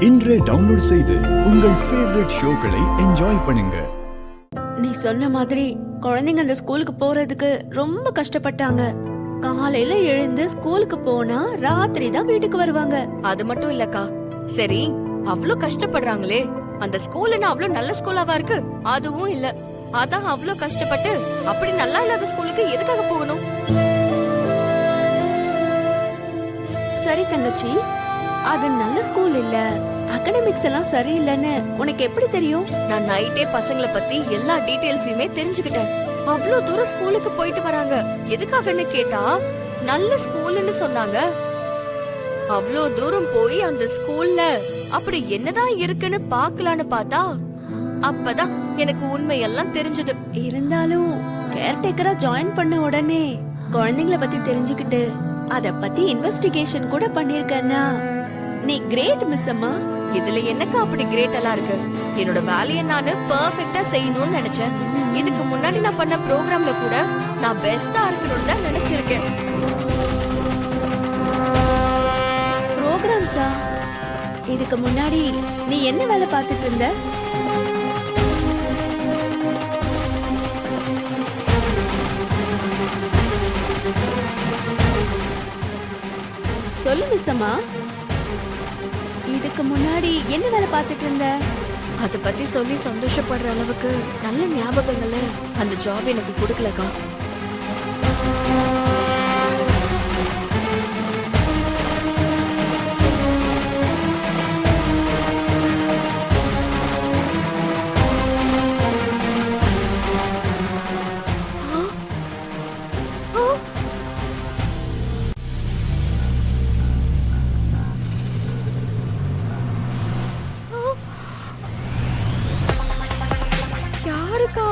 இன்றே டவுன்லோட் செய்து உங்கள் ஃபேவரட் ஷோக்களை என்ஜாய் பண்ணுங்க. நீ சொன்ன மாதிரி குழந்தைங்க அந்த ஸ்கூலுக்கு போறதுக்கு ரொம்ப கஷ்டப்பட்டாங்க. காலையில எழுந்து ஸ்கூலுக்கு போனா ராத்திரி தான் வீட்டுக்கு வருவாங்க. அது மட்டும் இல்லக்கா, சரி அவ்ளோ கஷ்டப்படுறாங்களே, அந்த ஸ்கூல்னா அவ்ளோ நல்ல ஸ்கூலாவா இருக்கு? அதுவும் இல்ல. அதான் அவ்ளோ கஷ்டப்பட்டு அப்படி நல்லா இல்லாத ஸ்கூலுக்கு எதுக்காக போகணும்? சரி தங்கச்சி, அது நல்ல ஸ்கூல் இல்ல, அகாடமிக்ஸ் எல்லாம் சரியில்லைன்னு உனக்கு எப்படி தெரியும்? நான் நைட்டே பசங்களை பத்தி எல்லா டீடைல்ஸையுமே தெரிஞ்சுக்கிட்டேன். அவ்ளோ தூரம் ஸ்கூலுக்கு போயிட்டு வராங்க, எதுக்காகன்னு கேட்டா நல்ல ஸ்கூல்னு சொன்னாங்க. அவ்ளோ தூரம் போய் அந்த ஸ்கூல்ல அப்படி என்னதான் இருக்குன்னு பாக்கலான்னு பார்த்தா அப்பதான் எனக்கு உண்மையெல்லாம் தெரிஞ்சது. இருந்தாலும் கேர்டேக்கரா ஜாயின் பண்ண உடனே குழந்தைங்கள பத்தி தெரிஞ்சுக்கிட்டு அத பத்தி இன்வெஸ்டிகேஷன் கூட பண்ணிருக்கேன்னா நீ கிரேட் மிஸ் அம்மா. இதுல என்னக்கா அப்படி கிரேட் எல்லாம் இருக்கு? என்னோட வேலையை நானு பெர்ஃபெக்ட்டா செய்யணும்னு நினைச்சேன். இதுக்கு முன்னாடி நான் பண்ண ப்ரோக்ராம்ல கூட நான் பெஸ்டா இருக்கணும்னு தான் நினைச்சிருக்கேன். ப்ரோக்ராம்ஸா? இதுக்கு முன்னாடி நீ என்ன வேலை பார்த்துட்டு இருந்த? சொல்லு மிஸ் அம்மா, இதுக்கு முன்னாடி என்ன வேலை பார்த்துட்டு இருந்த? அத பத்தி சொல்லி சந்தோஷப்படுற அளவுக்கு நல்ல ஞாபகங்களை அந்த ஜாப் எனக்கு கொடுக்கலக்கா.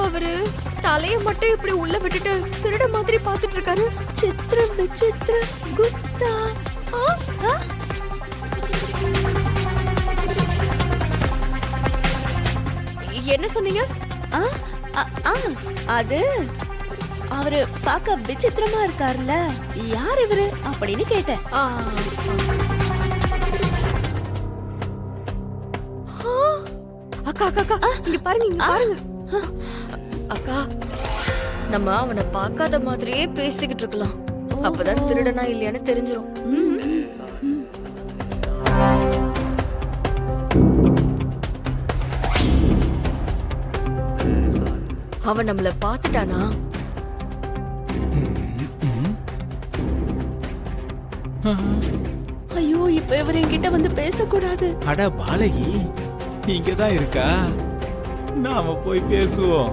அவரு தலைய மட்டும் இப்படி உள்ள விட்டுட்டு திருட மாதிரி பாத்துட்டு இருக்காரு. சித்ர விசித்ர குப்தா. என்ன சொன்னீங்க? அது அவரு பார்க்க விசித்திரமா இருக்காருல்ல, யார் இவரு அப்படின்னு கேட்டேன். அக்கா அக்கா அக்கா, இங்க பாருங்க, இங்க பாருங்க அக்கா. நம்ம அவனை பார்க்காத மாதிரியே பேசிக்கிட்டு இருக்கலாம், அப்பதான் திருடனா இல்லையான்னு தெரிஞ்சிரும். அவன் நம்மள பாத்துட்டானா? ஐயோ, இப்ப இவர் என்கிட்ட வந்து பேசக்கூடாது. அட பாலகி, இங்கதான் இருக்கா? நாம போய் பேசுவோம்.